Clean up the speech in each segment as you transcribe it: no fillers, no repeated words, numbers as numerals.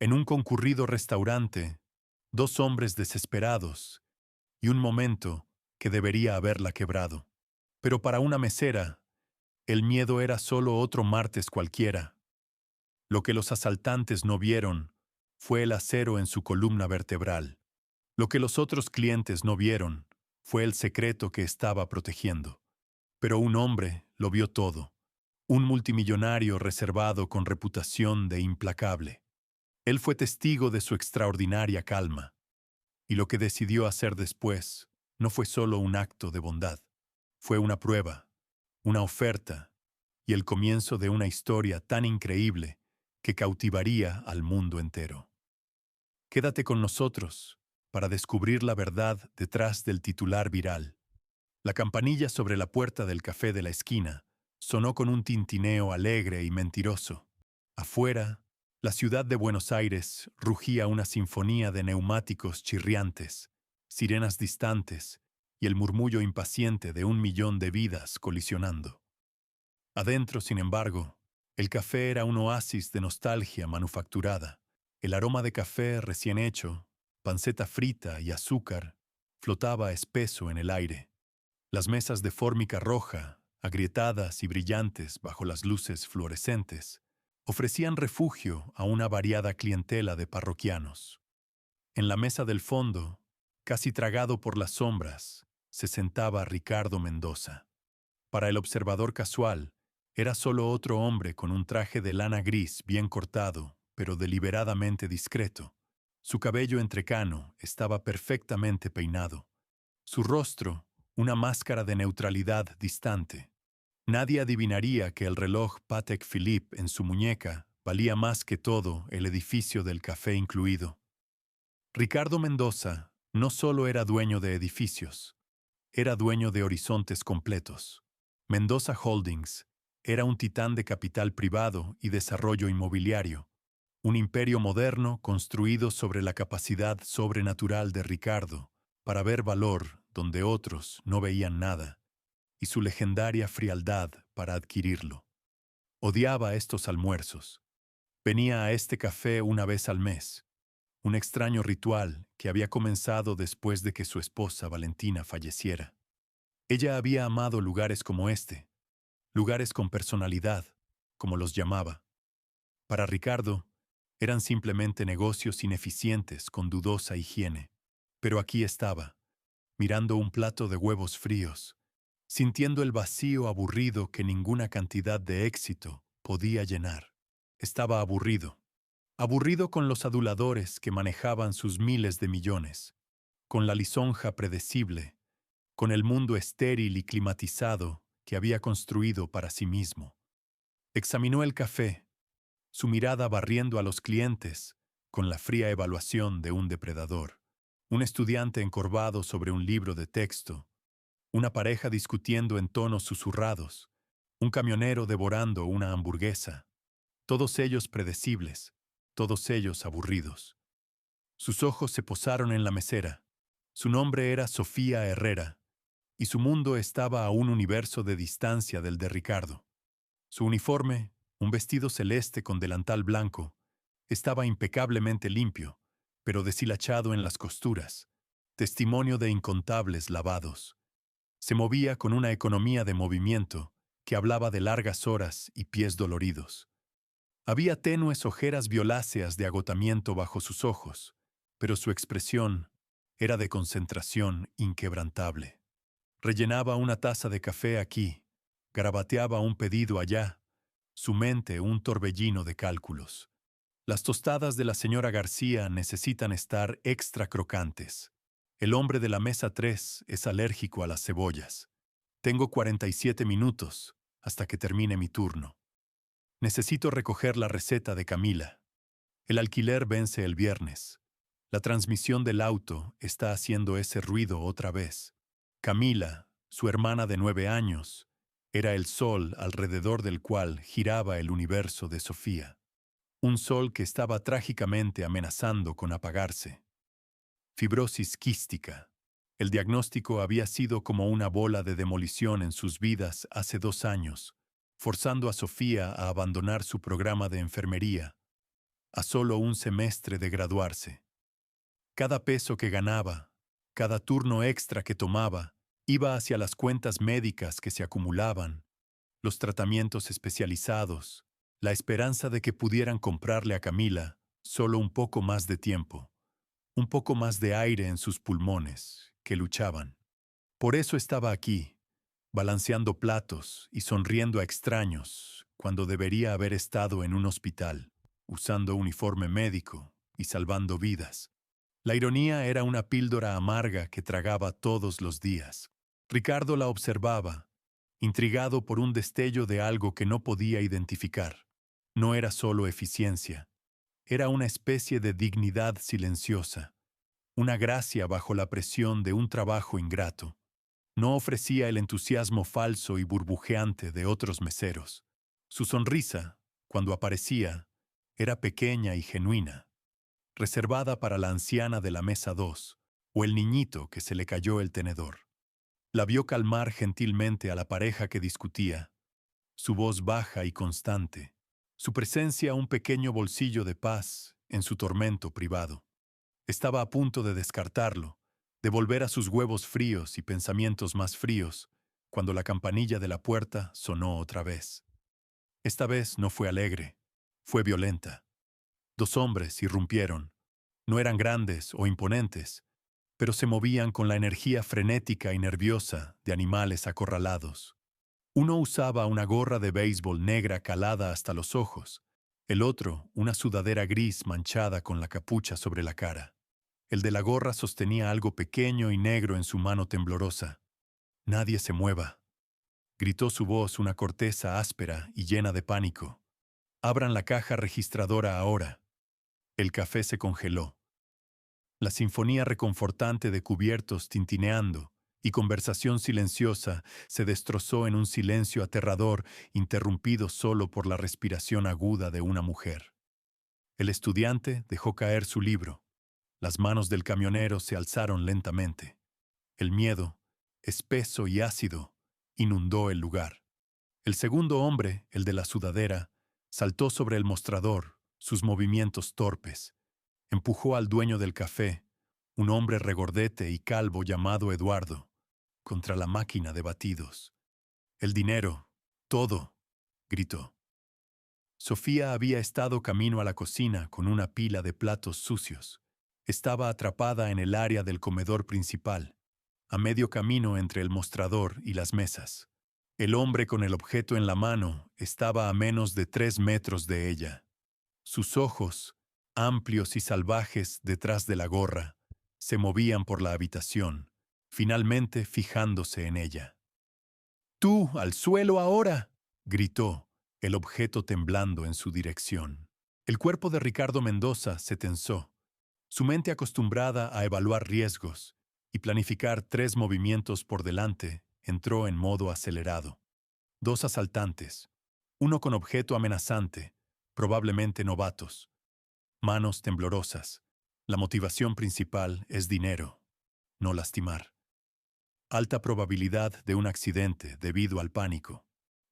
En un concurrido restaurante, dos hombres desesperados y un momento que debería haberla quebrado. Pero para una mesera, el miedo era solo otro martes cualquiera. Lo que los asaltantes no vieron fue el acero en su columna vertebral. Lo que los otros clientes no vieron fue el secreto que estaba protegiendo. Pero un hombre lo vio todo, un multimillonario reservado con reputación de implacable. Él fue testigo de su extraordinaria calma, y lo que decidió hacer después no fue solo un acto de bondad, fue una prueba, una oferta y el comienzo de una historia tan increíble que cautivaría al mundo entero. Quédate con nosotros para descubrir la verdad detrás del titular viral. La campanilla sobre la puerta del café de la esquina sonó con un tintineo alegre y mentiroso. Afuera, la ciudad de Buenos Aires rugía una sinfonía de neumáticos chirriantes, sirenas distantes y el murmullo impaciente de 1 millón de vidas colisionando. Adentro, sin embargo, el café era un oasis de nostalgia manufacturada. El aroma de café recién hecho, panceta frita y azúcar flotaba espeso en el aire. Las mesas de fórmica roja, agrietadas y brillantes bajo las luces fluorescentes, ofrecían refugio a una variada clientela de parroquianos. En la mesa del fondo, casi tragado por las sombras, se sentaba Ricardo Mendoza. Para el observador casual, era solo otro hombre con un traje de lana gris bien cortado, pero deliberadamente discreto. Su cabello entrecano estaba perfectamente peinado. Su rostro, una máscara de neutralidad distante. Nadie adivinaría que el reloj Patek Philippe en su muñeca valía más que todo el edificio del café incluido. Ricardo Mendoza no solo era dueño de edificios, era dueño de horizontes completos. Mendoza Holdings era un titán de capital privado y desarrollo inmobiliario, un imperio moderno construido sobre la capacidad sobrenatural de Ricardo para ver valor donde otros no veían nada, y su legendaria frialdad para adquirirlo. Odiaba estos almuerzos. Venía a este café una vez al mes, un extraño ritual que había comenzado después de que su esposa Valentina falleciera. Ella había amado lugares como este, lugares con personalidad, como los llamaba. Para Ricardo, eran simplemente negocios ineficientes con dudosa higiene. Pero aquí estaba, mirando un plato de huevos fríos, sintiendo el vacío aburrido que ninguna cantidad de éxito podía llenar. Estaba aburrido. Aburrido con los aduladores que manejaban sus miles de millones, con la lisonja predecible, con el mundo estéril y climatizado que había construido para sí mismo. Examinó el café, su mirada barriendo a los clientes con la fría evaluación de un depredador. Un estudiante encorvado sobre un libro de texto, una pareja discutiendo en tonos susurrados, un camionero devorando una hamburguesa, todos ellos predecibles, todos ellos aburridos. Sus ojos se posaron en la mesera. Su nombre era Sofía Herrera, y su mundo estaba a un universo de distancia del de Ricardo. Su uniforme, un vestido celeste con delantal blanco, estaba impecablemente limpio, pero deshilachado en las costuras, testimonio de incontables lavados. Se movía con una economía de movimiento que hablaba de largas horas y pies doloridos. Había tenues ojeras violáceas de agotamiento bajo sus ojos, pero su expresión era de concentración inquebrantable. Rellenaba una taza de café aquí, garabateaba un pedido allá, su mente un torbellino de cálculos. Las tostadas de la señora García necesitan estar extra crocantes. El hombre de la mesa 3 es alérgico a las cebollas. Tengo 47 minutos hasta que termine mi turno. Necesito recoger la receta de Camila. El alquiler vence el viernes. La transmisión del auto está haciendo ese ruido otra vez. Camila, su hermana de 9 años, era el sol alrededor del cual giraba el universo de Sofía. Un sol que estaba trágicamente amenazando con apagarse. Fibrosis quística. El diagnóstico había sido como una bola de demolición en sus vidas hace 2 años, forzando a Sofía a abandonar su programa de enfermería. a solo un semestre de graduarse. Cada peso que ganaba, cada turno extra que tomaba, iba hacia las cuentas médicas que se acumulaban, los tratamientos especializados, la esperanza de que pudieran comprarle a Camila solo un poco más de tiempo, un poco más de aire en sus pulmones, que luchaban. Por eso estaba aquí, balanceando platos y sonriendo a extraños, cuando debería haber estado en un hospital, usando uniforme médico y salvando vidas. La ironía era una píldora amarga que tragaba todos los días. Ricardo la observaba, intrigado por un destello de algo que no podía identificar. No era solo eficiencia, era una especie de dignidad silenciosa, una gracia bajo la presión de un trabajo ingrato. No ofrecía el entusiasmo falso y burbujeante de otros meseros. Su sonrisa, cuando aparecía, era pequeña y genuina, reservada para la anciana de la mesa 2 o el niñito que se le cayó el tenedor. La vio calmar gentilmente a la pareja que discutía, su voz baja y constante, su presencia un pequeño bolsillo de paz en su tormento privado. Estaba a punto de descartarlo, de volver a sus huevos fríos y pensamientos más fríos, cuando la campanilla de la puerta sonó otra vez. Esta vez no fue alegre, fue violenta. 2 hombres irrumpieron. No eran grandes o imponentes, pero se movían con la energía frenética y nerviosa de animales acorralados. Uno usaba una gorra de béisbol negra calada hasta los ojos, el otro una sudadera gris manchada con la capucha sobre la cara. El de la gorra sostenía algo pequeño y negro en su mano temblorosa. «Nadie se mueva», gritó su voz, una corteza áspera y llena de pánico. «Abran la caja registradora ahora». El café se congeló. La sinfonía reconfortante de cubiertos tintineando y conversación silenciosa se destrozó en un silencio aterrador, interrumpido solo por la respiración aguda de una mujer. El estudiante dejó caer su libro. Las manos del camionero se alzaron lentamente. El miedo, espeso y ácido, inundó el lugar. El segundo hombre, el de la sudadera, saltó sobre el mostrador, sus movimientos torpes. Empujó al dueño del café, un hombre regordete y calvo llamado Eduardo, contra la máquina de batidos. «El dinero, todo», gritó. Sofía había estado camino a la cocina con una pila de platos sucios. Estaba atrapada en el área del comedor principal, a medio camino entre el mostrador y las mesas. El hombre con el objeto en la mano estaba a menos de 3 metros de ella. Sus ojos, amplios y salvajes detrás de la gorra, se movían por la habitación, finalmente fijándose en ella. «¡Tú, al suelo ahora!», gritó, el objeto temblando en su dirección. El cuerpo de Ricardo Mendoza se tensó. Su mente acostumbrada a evaluar riesgos y planificar 3 movimientos por delante, entró en modo acelerado. 2 asaltantes, uno con objeto amenazante, probablemente novatos. Manos temblorosas. La motivación principal es dinero, no lastimar. Alta probabilidad de un accidente debido al pánico.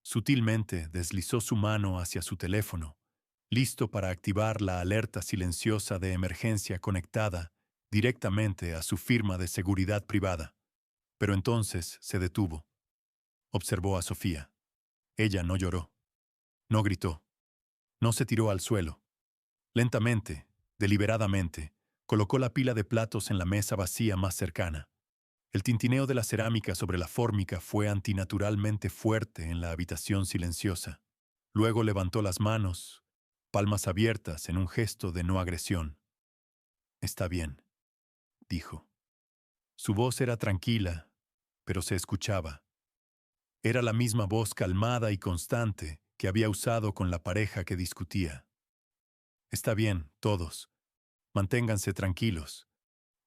Sutilmente deslizó su mano hacia su teléfono, listo para activar la alerta silenciosa de emergencia conectada directamente a su firma de seguridad privada. Pero entonces se detuvo. Observó a Sofía. Ella no lloró, no gritó, no se tiró al suelo. Lentamente, deliberadamente, colocó la pila de platos en la mesa vacía más cercana. El tintineo de la cerámica sobre la fórmica fue antinaturalmente fuerte en la habitación silenciosa. Luego levantó las manos, palmas abiertas en un gesto de no agresión. «Está bien», dijo. Su voz era tranquila, pero se escuchaba. Era la misma voz calmada y constante que había usado con la pareja que discutía. «Está bien, todos. Manténganse tranquilos.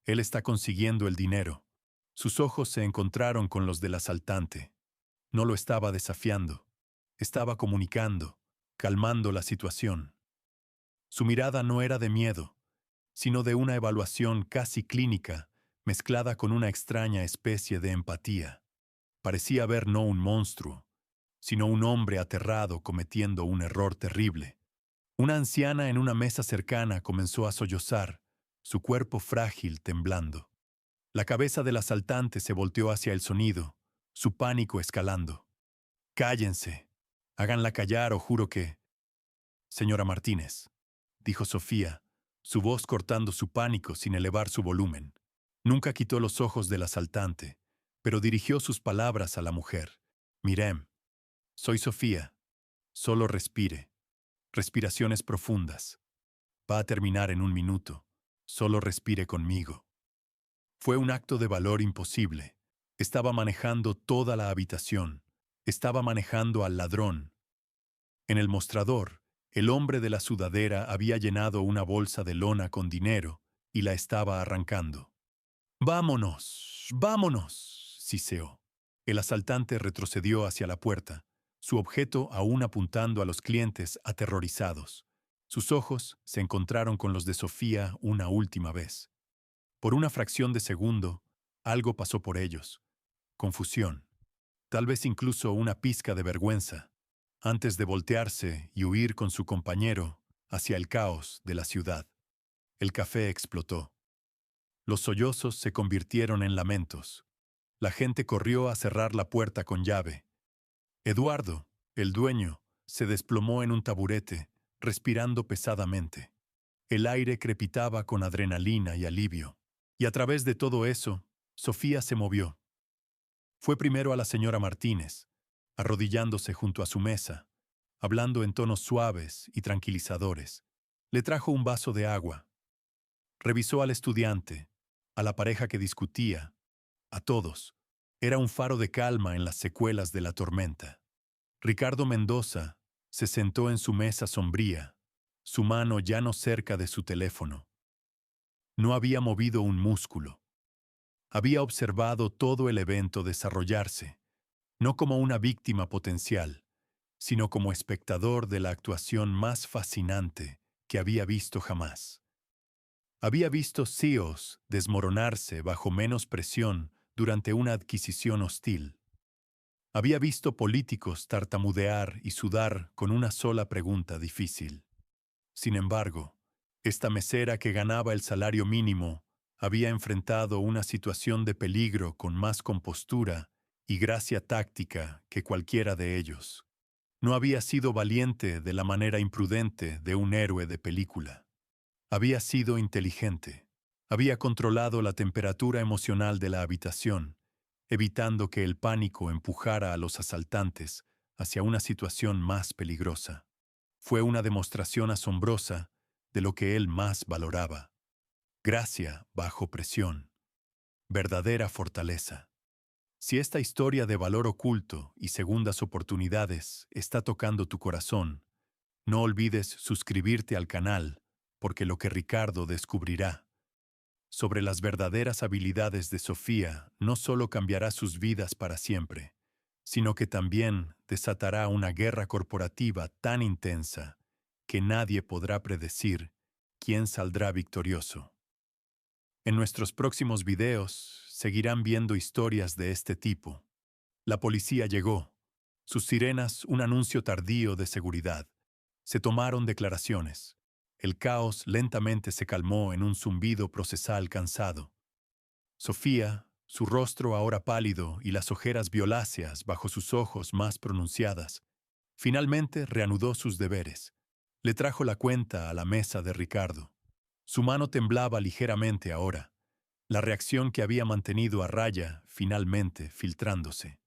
Él está consiguiendo el dinero». Sus ojos se encontraron con los del asaltante. No lo estaba desafiando. Estaba comunicando, calmando la situación. Su mirada no era de miedo, sino de una evaluación casi clínica, mezclada con una extraña especie de empatía. Parecía ver no un monstruo, sino un hombre aterrado cometiendo un error terrible. Una anciana en una mesa cercana comenzó a sollozar, su cuerpo frágil temblando. La cabeza del asaltante se volteó hacia el sonido, su pánico escalando. «Cállense. Háganla callar o juro que...» «Señora Martínez», dijo Sofía, su voz cortando su pánico sin elevar su volumen. Nunca quitó los ojos del asaltante, pero dirigió sus palabras a la mujer. «Mirem, soy Sofía. Solo respire. Respiraciones profundas. Va a terminar en un minuto. Solo respire conmigo». Fue un acto de valor imposible. Estaba manejando toda la habitación. Estaba manejando al ladrón. En el mostrador, el hombre de la sudadera había llenado una bolsa de lona con dinero y la estaba arrancando. «¡Vámonos! ¡Vámonos!», siseó. El asaltante retrocedió hacia la puerta, su objeto aún apuntando a los clientes aterrorizados. Sus ojos se encontraron con los de Sofía una última vez. Por una fracción de segundo, algo pasó por ellos. Confusión. Tal vez incluso una pizca de vergüenza, antes de voltearse y huir con su compañero hacia el caos de la ciudad. El café explotó. Los sollozos se convirtieron en lamentos. La gente corrió a cerrar la puerta con llave. Eduardo, el dueño, se desplomó en un taburete, respirando pesadamente. El aire crepitaba con adrenalina y alivio. Y a través de todo eso, Sofía se movió. Fue primero a la señora Martínez, arrodillándose junto a su mesa, hablando en tonos suaves y tranquilizadores. Le trajo un vaso de agua. Revisó al estudiante, a la pareja que discutía, a todos. Era un faro de calma en las secuelas de la tormenta. Ricardo Mendoza se sentó en su mesa sombría, su mano ya no cerca de su teléfono. No había movido un músculo. Había observado todo el evento desarrollarse, no como una víctima potencial, sino como espectador de la actuación más fascinante que había visto jamás. Había visto CEOs desmoronarse bajo menos presión durante una adquisición hostil. Había visto políticos tartamudear y sudar con una sola pregunta difícil. Sin embargo, esta mesera que ganaba el salario mínimo había enfrentado una situación de peligro con más compostura y gracia táctica que cualquiera de ellos. No había sido valiente de la manera imprudente de un héroe de película. Había sido inteligente. Había controlado la temperatura emocional de la habitación, evitando que el pánico empujara a los asaltantes hacia una situación más peligrosa. Fue una demostración asombrosa de lo que él más valoraba. Gracia bajo presión. Verdadera fortaleza. Si esta historia de valor oculto y segundas oportunidades está tocando tu corazón, no olvides suscribirte al canal, porque lo que Ricardo descubrirá sobre las verdaderas habilidades de Sofía no solo cambiará sus vidas para siempre, sino que también desatará una guerra corporativa tan intensa que nadie podrá predecir quién saldrá victorioso. En nuestros próximos videos seguirán viendo historias de este tipo. La policía llegó. Sus sirenas un anuncio tardío de seguridad. Se tomaron declaraciones. El caos lentamente se calmó en un zumbido procesal cansado. Sofía, su rostro ahora pálido y las ojeras violáceas bajo sus ojos más pronunciadas, finalmente reanudó sus deberes. Le trajo la cuenta a la mesa de Ricardo. Su mano temblaba ligeramente ahora, la reacción que había mantenido a raya finalmente filtrándose.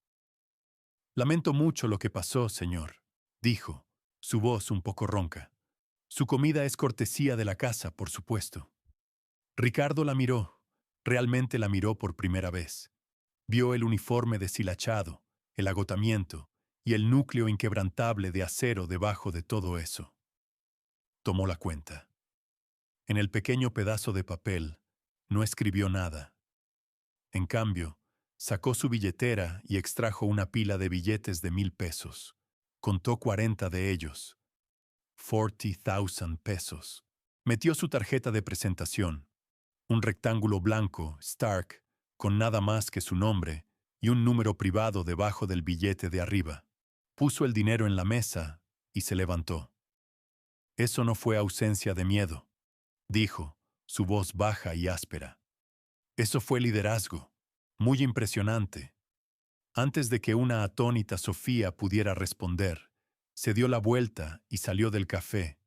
«Lamento mucho lo que pasó, señor», dijo, su voz un poco ronca. «Su comida es cortesía de la casa, por supuesto». Ricardo la miró, realmente la miró por primera vez. Vio el uniforme deshilachado, el agotamiento y el núcleo inquebrantable de acero debajo de todo eso. Tomó la cuenta. En el pequeño pedazo de papel, no escribió nada. En cambio, sacó su billetera y extrajo una pila de billetes de 1,000 pesos. Contó 40 de ellos. 40,000 pesos. Metió su tarjeta de presentación, un rectángulo blanco, Stark, con nada más que su nombre y un número privado debajo del billete de arriba. Puso el dinero en la mesa y se levantó. Eso no fue ausencia de miedo, dijo, su voz baja y áspera. Eso fue liderazgo, muy impresionante. Antes de que una atónita Sofía pudiera responder, se dio la vuelta y salió del café,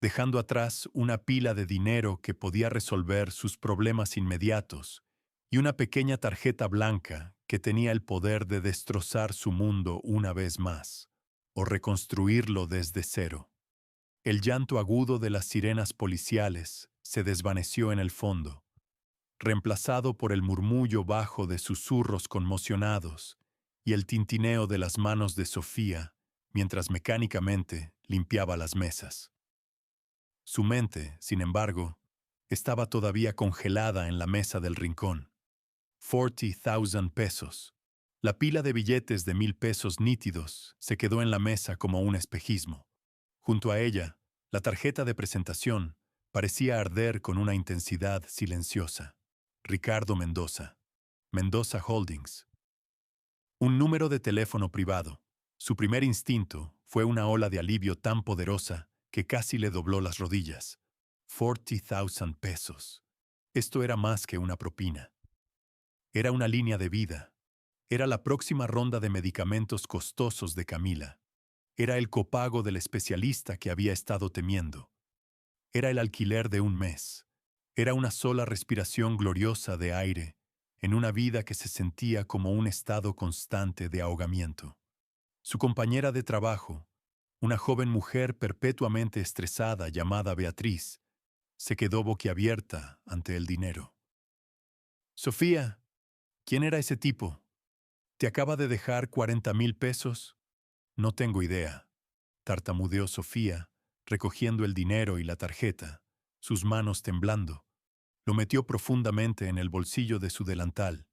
dejando atrás una pila de dinero que podía resolver sus problemas inmediatos y una pequeña tarjeta blanca que tenía el poder de destrozar su mundo una vez más, o reconstruirlo desde cero. El llanto agudo de las sirenas policiales se desvaneció en el fondo, reemplazado por el murmullo bajo de susurros conmocionados y el tintineo de las manos de Sofía mientras mecánicamente limpiaba las mesas. Su mente, sin embargo, estaba todavía congelada en la mesa del rincón. 40,000 pesos. La pila de billetes de 1,000 pesos nítidos se quedó en la mesa como un espejismo. Junto a ella, la tarjeta de presentación parecía arder con una intensidad silenciosa. Ricardo Mendoza. Mendoza Holdings. Un número de teléfono privado. Su primer instinto fue una ola de alivio tan poderosa que casi le dobló las rodillas. 40,000 pesos. Esto era más que una propina. Era una línea de vida. Era la próxima ronda de medicamentos costosos de Camila. Era el copago del especialista que había estado temiendo. Era el alquiler de un mes. Era una sola respiración gloriosa de aire en una vida que se sentía como un estado constante de ahogamiento. Su compañera de trabajo, una joven mujer perpetuamente estresada llamada Beatriz, se quedó boquiabierta ante el dinero. Sofía, ¿quién era ese tipo? ¿Te acaba de dejar 40,000 pesos? No tengo idea, tartamudeó Sofía, recogiendo el dinero y la tarjeta, sus manos temblando. Lo metió profundamente en el bolsillo de su delantal.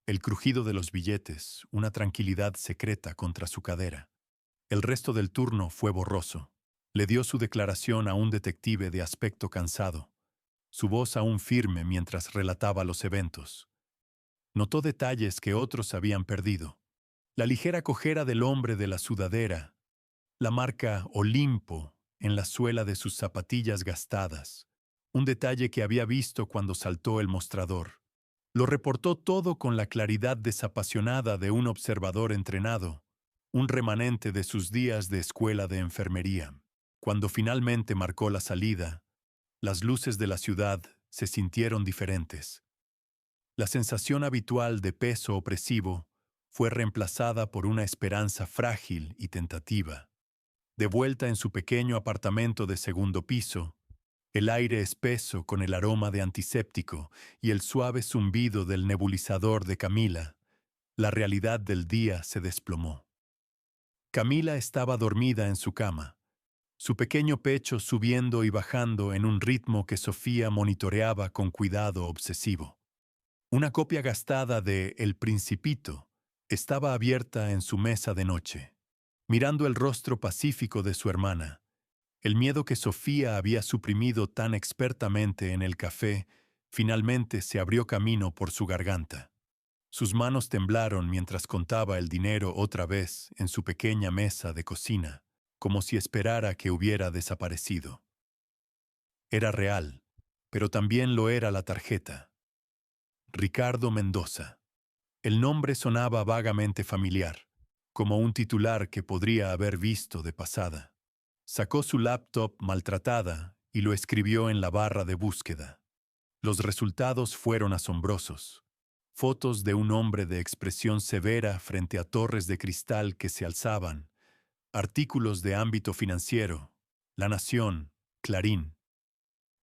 El crujido de los billetes, una tranquilidad secreta contra su cadera. El resto del turno fue borroso. Le dio su declaración a un detective de aspecto cansado, su voz aún firme mientras relataba los eventos. Notó detalles que otros habían perdido. La ligera cojera del hombre de la sudadera, la marca Olimpo en la suela de sus zapatillas gastadas, un detalle que había visto cuando saltó el mostrador. Lo reportó todo con la claridad desapasionada de un observador entrenado, un remanente de sus días de escuela de enfermería. Cuando finalmente marcó la salida, las luces de la ciudad se sintieron diferentes. La sensación habitual de peso opresivo fue reemplazada por una esperanza frágil y tentativa. De vuelta en su pequeño apartamento de segundo piso, el aire espeso con el aroma de antiséptico y el suave zumbido del nebulizador de Camila, la realidad del día se desplomó. Camila estaba dormida en su cama, su pequeño pecho subiendo y bajando en un ritmo que Sofía monitoreaba con cuidado obsesivo. Una copia gastada de El Principito estaba abierta en su mesa de noche, mirando el rostro pacífico de su hermana. El miedo que Sofía había suprimido tan expertamente en el café finalmente se abrió camino por su garganta. Sus manos temblaron mientras contaba el dinero otra vez en su pequeña mesa de cocina, como si esperara que hubiera desaparecido. Era real, pero también lo era la tarjeta. Ricardo Mendoza. El nombre sonaba vagamente familiar, como un titular que podría haber visto de pasada. Sacó su laptop maltratada y lo escribió en la barra de búsqueda. Los resultados fueron asombrosos. Fotos de un hombre de expresión severa frente a torres de cristal que se alzaban, artículos de ámbito financiero, La Nación, Clarín.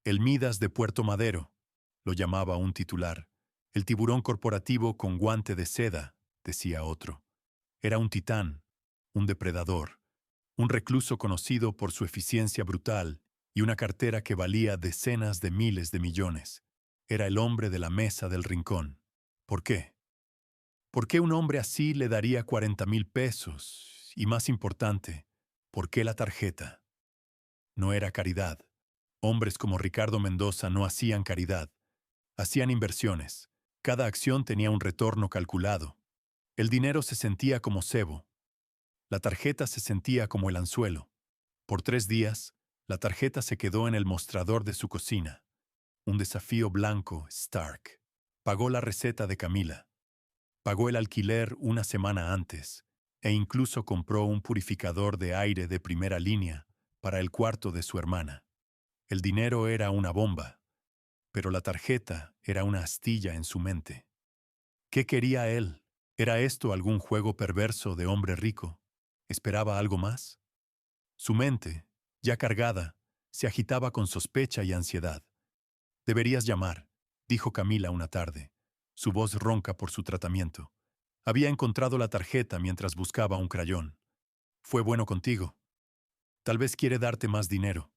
El Midas de Puerto Madero, lo llamaba un titular. El tiburón corporativo con guante de seda, decía otro. Era un titán, un depredador, un recluso conocido por su eficiencia brutal y una cartera que valía decenas de miles de millones. Era el hombre de la mesa del rincón. ¿Por qué? ¿Por qué un hombre así le daría 40,000 pesos? Y más importante, ¿por qué la tarjeta? No era caridad. Hombres como Ricardo Mendoza no hacían caridad. Hacían inversiones. Cada acción tenía un retorno calculado. El dinero se sentía como cebo. La tarjeta se sentía como el anzuelo. Por 3 días, La tarjeta se quedó en el mostrador de su cocina. Un desafío blanco, Stark. Pagó la receta de Camila. Pagó el alquiler una semana antes e incluso compró un purificador de aire de primera línea para el cuarto de su hermana. El dinero era una bomba, pero la tarjeta era una astilla en su mente. ¿Qué quería él? ¿Era esto algún juego perverso de hombre rico? ¿Esperaba algo más? Su mente, ya cargada, se agitaba con sospecha y ansiedad. «Deberías llamar», dijo Camila una tarde, su voz ronca por su tratamiento. Había encontrado la tarjeta mientras buscaba un crayón. «Fue bueno contigo. Tal vez quiere darte más dinero».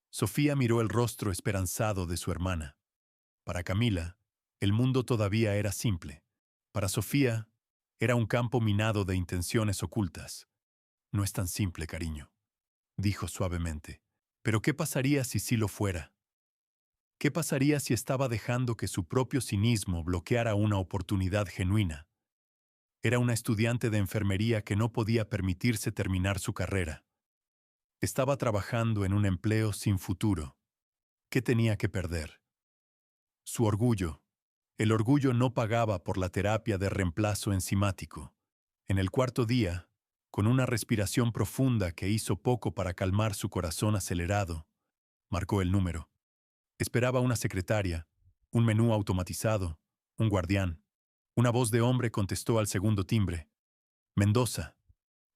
Sofía miró el rostro esperanzado de su hermana. Para Camila, el mundo todavía era simple. Para Sofía, era un campo minado de intenciones ocultas. «No es tan simple, cariño», dijo suavemente. «Pero ¿qué pasaría si sí lo fuera? ¿Qué pasaría si estaba dejando que su propio cinismo bloqueara una oportunidad genuina? Era una estudiante de enfermería que no podía permitirse terminar su carrera. Estaba trabajando en un empleo sin futuro. ¿Qué tenía que perder? Su orgullo. El orgullo no pagaba por la terapia de reemplazo enzimático. En el cuarto día, con una respiración profunda que hizo poco para calmar su corazón acelerado, marcó el número. Esperaba una secretaria, un menú automatizado, un guardián. Una voz de hombre contestó al segundo timbre. «Mendoza».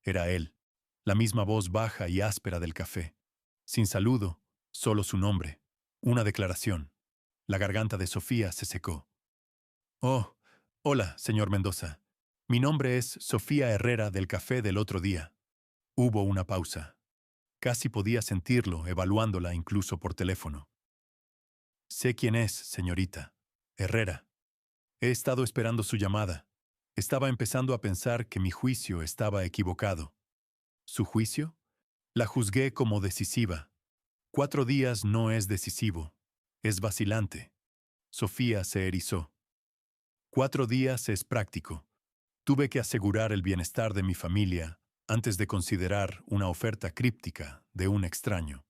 Era él, la misma voz baja y áspera del café. Sin saludo, solo su nombre. Una declaración. La garganta de Sofía se secó. «Oh, hola, señor Mendoza. Mi nombre es Sofía Herrera del café del otro día». Hubo una pausa. Casi podía sentirlo, evaluándola incluso por teléfono. «Sé quién es, señorita. Herrera. He estado esperando su llamada. Estaba empezando a pensar que mi juicio estaba equivocado». ¿Su juicio? La juzgué como decisiva. 4 días no es decisivo. Es vacilante. Sofía se erizó. 4 días es práctico. Tuve que asegurar el bienestar de mi familia antes de considerar una oferta críptica de un extraño.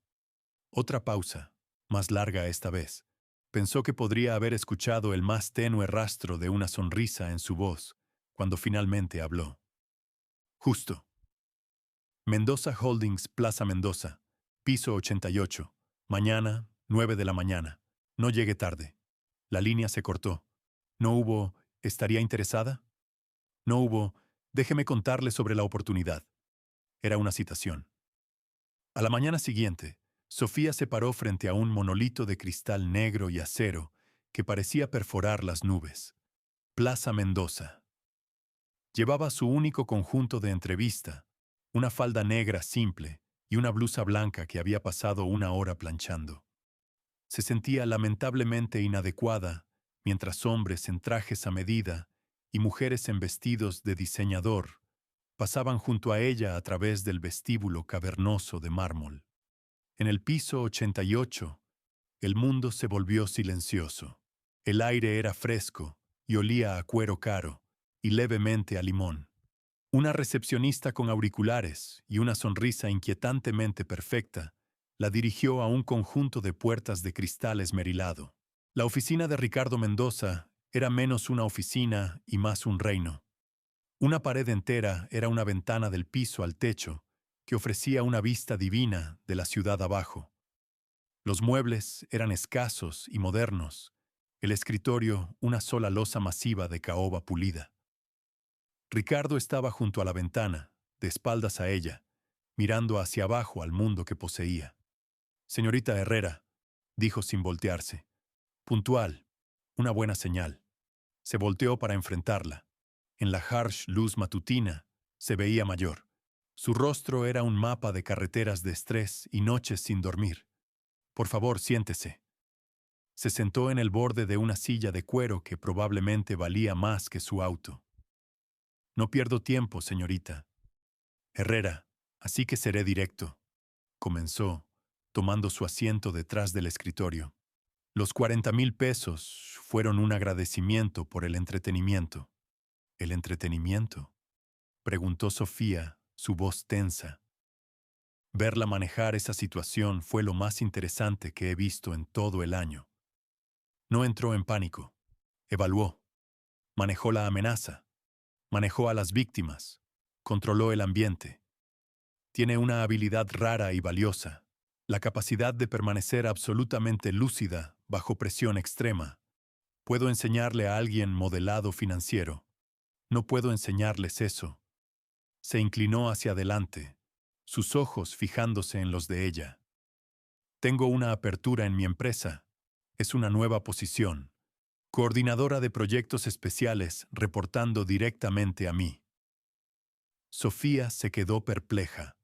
Otra pausa, más larga esta vez. Pensó que podría haber escuchado el más tenue rastro de una sonrisa en su voz cuando finalmente habló. «Justo. Mendoza Holdings, Plaza Mendoza, piso 88. Mañana, 9 de la mañana. No llegue tarde». La línea se cortó. No hubo «¿Estaría interesada?». No hubo «Déjeme contarle sobre la oportunidad». Era una citación. A la mañana siguiente, Sofía se paró frente a un monolito de cristal negro y acero que parecía perforar las nubes. Plaza Mendoza. Llevaba su único conjunto de entrevista, una falda negra simple y una blusa blanca que había pasado una hora planchando. Se sentía lamentablemente inadecuada, mientras hombres en trajes a medida y mujeres en vestidos de diseñador pasaban junto a ella a través del vestíbulo cavernoso de mármol. En el piso 88, el mundo se volvió silencioso. El aire era fresco y olía a cuero caro y levemente a limón. Una recepcionista con auriculares y una sonrisa inquietantemente perfecta la dirigió a un conjunto de puertas de cristal esmerilado. La oficina de Ricardo Mendoza era menos una oficina y más un reino. Una pared entera era una ventana del piso al techo que ofrecía una vista divina de la ciudad abajo. Los muebles eran escasos y modernos, el escritorio una sola losa masiva de caoba pulida. Ricardo estaba junto a la ventana, de espaldas a ella, mirando hacia abajo al mundo que poseía. «Señorita Herrera», dijo sin voltearse. Puntual, una buena señal. Se volteó para enfrentarla. En la harsh luz matutina se veía mayor. Su rostro era un mapa de carreteras de estrés y noches sin dormir. «Por favor, siéntese». Se sentó en el borde de una silla de cuero que probablemente valía más que su auto. «No pierdo tiempo, señorita Herrera, así que seré directo», comenzó, tomando su asiento detrás del escritorio. «Los 40,000 pesos fueron un agradecimiento por el entretenimiento». «¿El entretenimiento?», preguntó Sofía, su voz tensa. Verla manejar esa situación fue lo más interesante que he visto en todo el año. No entró en pánico. Evaluó. Manejó la amenaza. Manejó a las víctimas. Controló el ambiente. Tiene una habilidad rara y valiosa, la capacidad de permanecer absolutamente lúcida bajo presión extrema. Puedo enseñarle a alguien modelado financiero. No puedo enseñarles eso. Se inclinó hacia adelante, sus ojos fijándose en los de ella. Tengo una apertura en mi empresa. Es una nueva posición. Coordinadora de proyectos especiales reportando directamente a mí. Sofía se quedó perpleja.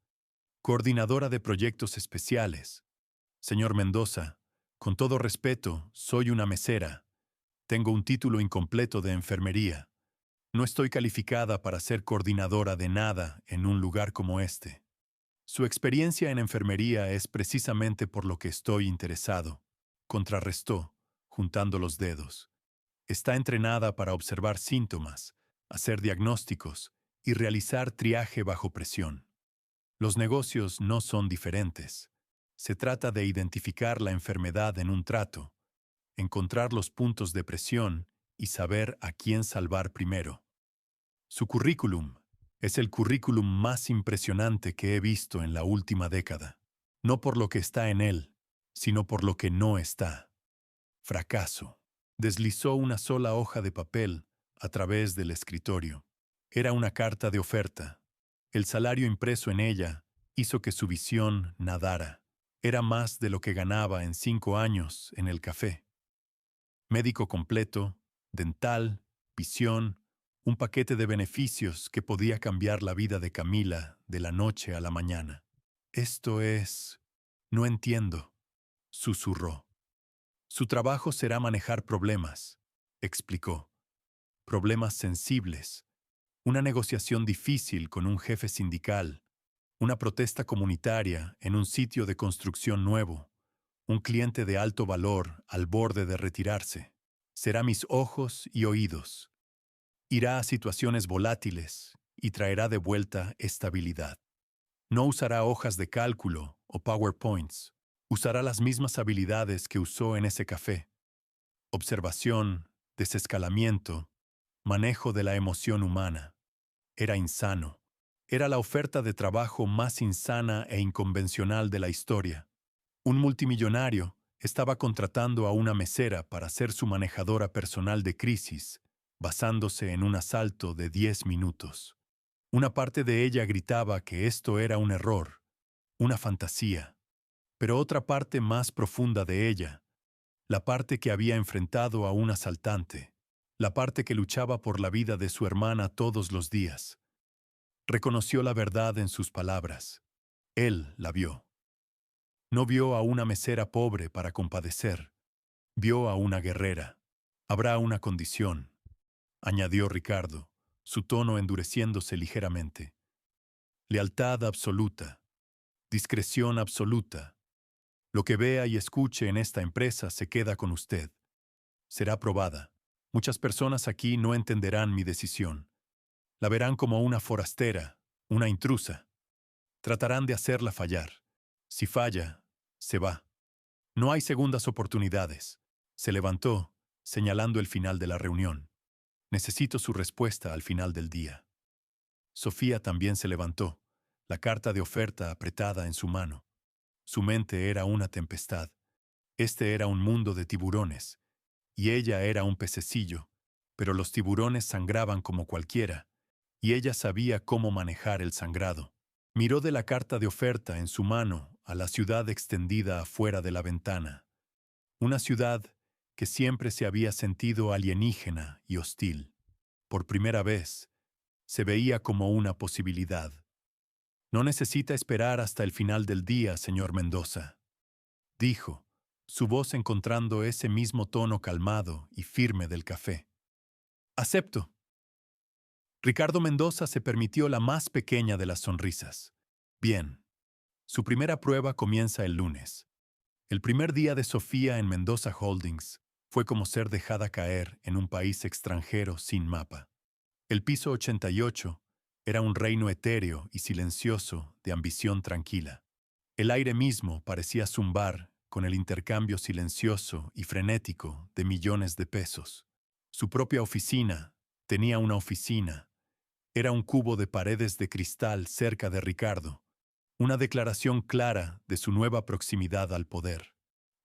Coordinadora de proyectos especiales. Señor Mendoza, con todo respeto, soy una mesera. Tengo un título incompleto de enfermería. No estoy calificada para ser coordinadora de nada en un lugar como este. Su experiencia en enfermería es precisamente por lo que estoy interesado, contrarrestó, juntando los dedos. Está entrenada para observar síntomas, hacer diagnósticos y realizar triaje bajo presión. Los negocios no son diferentes. Se trata de identificar la enfermedad en un trato, encontrar los puntos de presión y saber a quién salvar primero. Su currículum es el currículum más impresionante que he visto en la última década. No por lo que está en él, sino por lo que no está. Fracaso. Deslizó una sola hoja de papel a través del escritorio. Era una carta de oferta. El salario impreso en ella hizo que su visión nadara. Era más de lo que ganaba en 5 años en el café. Médico completo, dental, visión, un paquete de beneficios que podía cambiar la vida de Camila de la noche a la mañana. Esto es... No entiendo, susurró. Su trabajo será manejar problemas, explicó. Problemas sensibles, una negociación difícil con un jefe sindical, una protesta comunitaria en un sitio de construcción nuevo, un cliente de alto valor al borde de retirarse. Será mis ojos y oídos. Irá a situaciones volátiles y traerá de vuelta estabilidad. No usará hojas de cálculo o PowerPoints. Usará las mismas habilidades que usó en ese café. Observación, desescalamiento, manejo de la emoción humana. Era insano. Era la oferta de trabajo más insana e inconvencional de la historia. Un multimillonario estaba contratando a una mesera para ser su manejadora personal de crisis, basándose en un asalto de 10 minutos. Una parte de ella gritaba que esto era un error, una fantasía, pero otra parte más profunda de ella, la parte que había enfrentado a un asaltante, la parte que luchaba por la vida de su hermana todos los días, reconoció la verdad en sus palabras. Él la vio. No vio a una mesera pobre para compadecer, vio a una guerrera. Habrá una condición, añadió Ricardo, su tono endureciéndose ligeramente. Lealtad absoluta, discreción absoluta. Lo que vea y escuche en esta empresa se queda con usted. Será probada. Muchas personas aquí no entenderán mi decisión. La verán como una forastera, una intrusa. Tratarán de hacerla fallar. Si falla, se va. No hay segundas oportunidades. Se levantó, señalando el final de la reunión. Necesito su respuesta al final del día. Sofía también se levantó, la carta de oferta apretada en su mano. Su mente era una tempestad. Este era un mundo de tiburones, y ella era un pececillo, pero los tiburones sangraban como cualquiera, y ella sabía cómo manejar el sangrado. Miró de la carta de oferta en su mano a la ciudad extendida afuera de la ventana. Una ciudad que siempre se había sentido alienígena y hostil. Por primera vez, se veía como una posibilidad. No necesita esperar hasta el final del día, señor Mendoza, dijo, su voz encontrando ese mismo tono calmado y firme del café. Acepto. Ricardo Mendoza se permitió la más pequeña de las sonrisas. Bien. Su primera prueba comienza el lunes. El primer día de Sofía en Mendoza Holdings fue como ser dejada caer en un país extranjero sin mapa. El piso 88 era un reino etéreo y silencioso de ambición tranquila. El aire mismo parecía zumbar con el intercambio silencioso y frenético de millones de pesos. Su propia oficina tenía una oficina. Era un cubo de paredes de cristal cerca de Ricardo, una declaración clara de su nueva proximidad al poder.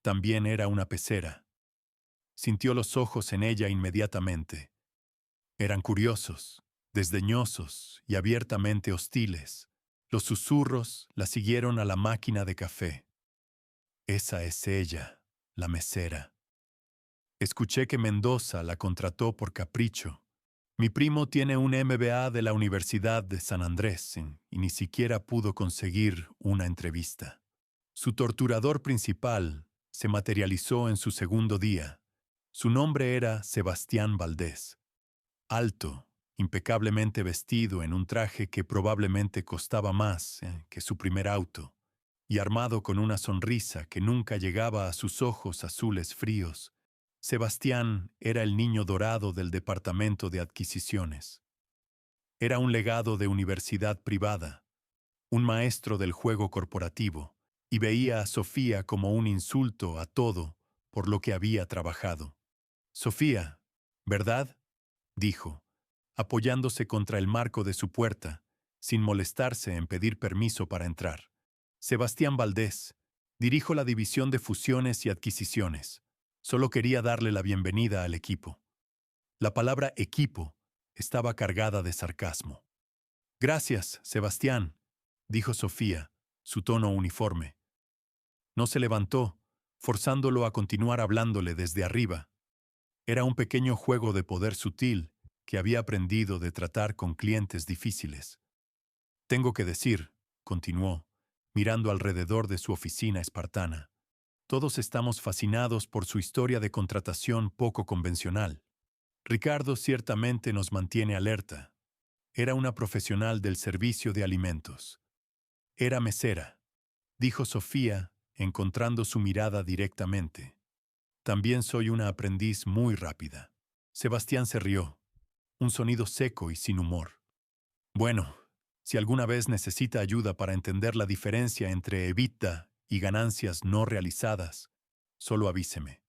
También era una pecera. Sintió los ojos en ella inmediatamente. Eran curiosos, desdeñosos y abiertamente hostiles. Los susurros la siguieron a la máquina de café. Esa es ella, la mesera. Escuché que Mendoza la contrató por capricho. Mi primo tiene un MBA de la Universidad de San Andrés y ni siquiera pudo conseguir una entrevista. Su torturador principal se materializó en su segundo día. Su nombre era Sebastián Valdés. Alto, impecablemente vestido en un traje que probablemente costaba más que su primer auto, y armado con una sonrisa que nunca llegaba a sus ojos azules fríos, Sebastián era el niño dorado del departamento de adquisiciones. Era un legado de universidad privada, un maestro del juego corporativo, y veía a Sofía como un insulto a todo por lo que había trabajado. Sofía, ¿verdad?, dijo, apoyándose contra el marco de su puerta, sin molestarse en pedir permiso para entrar. Sebastián Valdés, dirijo la división de fusiones y adquisiciones. Solo quería darle la bienvenida al equipo. La palabra equipo estaba cargada de sarcasmo. Gracias, Sebastián, dijo Sofía, su tono uniforme. No se levantó, forzándolo a continuar hablándole desde arriba. Era un pequeño juego de poder sutil que había aprendido de tratar con clientes difíciles. Tengo que decir, continuó, mirando alrededor de su oficina espartana, todos estamos fascinados por su historia de contratación poco convencional. Ricardo ciertamente nos mantiene alerta. Era una profesional del servicio de alimentos. Era mesera, dijo Sofía, encontrando su mirada directamente. También soy una aprendiz muy rápida. Sebastián se rió, un sonido seco y sin humor. Bueno, si alguna vez necesita ayuda para entender la diferencia entre EBITDA y ganancias no realizadas, solo avíseme.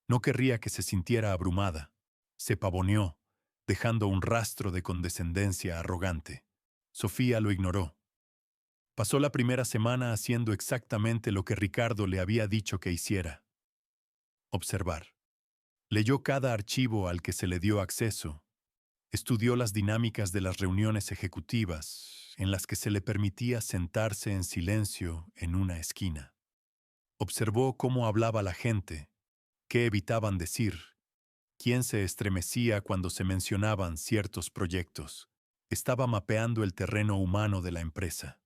No querría que se sintiera abrumada. Se pavoneó, dejando un rastro de condescendencia arrogante. Sofía lo ignoró. Pasó la primera semana haciendo exactamente lo que Ricardo le había dicho que hiciera. Observar. Leyó cada archivo al que se le dio acceso. Estudió las dinámicas de las reuniones ejecutivas, en las que se le permitía sentarse en silencio en una esquina. Observó cómo hablaba la gente, qué evitaban decir, quién se estremecía cuando se mencionaban ciertos proyectos. Estaba mapeando el terreno humano de la empresa.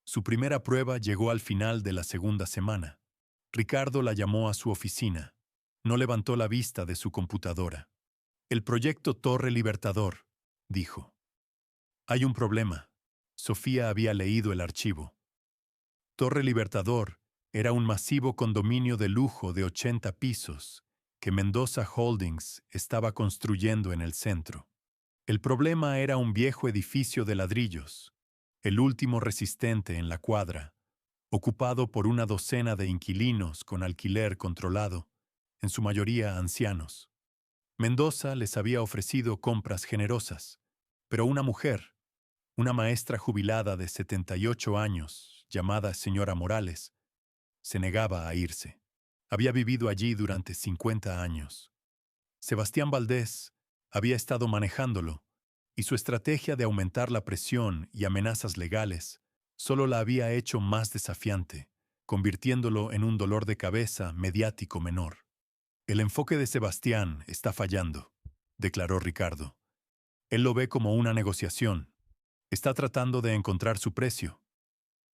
Su primera prueba llegó al final de la segunda semana. Ricardo la llamó a su oficina. No levantó la vista de su computadora. El proyecto Torre Libertador, dijo. Hay un problema. Sofía había leído el archivo. Torre Libertador era un masivo condominio de lujo de 80 pisos que Mendoza Holdings estaba construyendo en el centro. El problema era un viejo edificio de ladrillos, el último resistente en la cuadra, ocupado por una docena de inquilinos con alquiler controlado, en su mayoría ancianos. Mendoza les había ofrecido compras generosas, pero una mujer, una maestra jubilada de 78 años, llamada señora Morales, se negaba a irse. Había vivido allí durante 50 años. Sebastián Valdés había estado manejándolo, y su estrategia de aumentar la presión y amenazas legales solo la había hecho más desafiante, convirtiéndolo en un dolor de cabeza mediático menor. El enfoque de Sebastián está fallando, declaró Ricardo. Él lo ve como una negociación. Está tratando de encontrar su precio.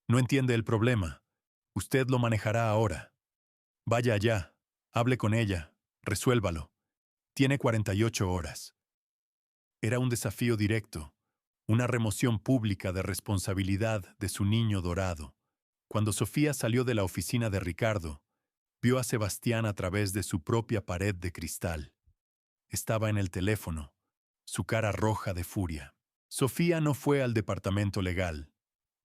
No entiende el problema. Usted lo manejará ahora. Vaya allá, hable con ella, resuélvalo. Tiene 48 horas. Era un desafío directo, una remoción pública de responsabilidad de su niño dorado. Cuando Sofía salió de la oficina de Ricardo, vio a Sebastián a través de su propia pared de cristal. Estaba en el teléfono, su cara roja de furia. Sofía no fue al departamento legal,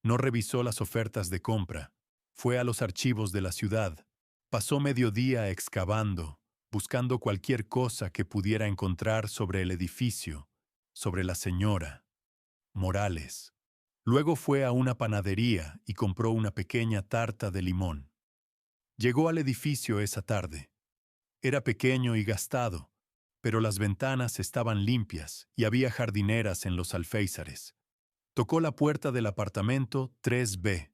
no revisó las ofertas de compra, Fue a los archivos de la ciudad. Pasó mediodía excavando, buscando cualquier cosa que pudiera encontrar sobre el edificio, sobre la señora Morales. Luego fue a una panadería y compró una pequeña tarta de limón. Llegó al edificio esa tarde. Era pequeño y gastado, pero las ventanas estaban limpias y había jardineras en los alféizares. Tocó la puerta del apartamento 3B.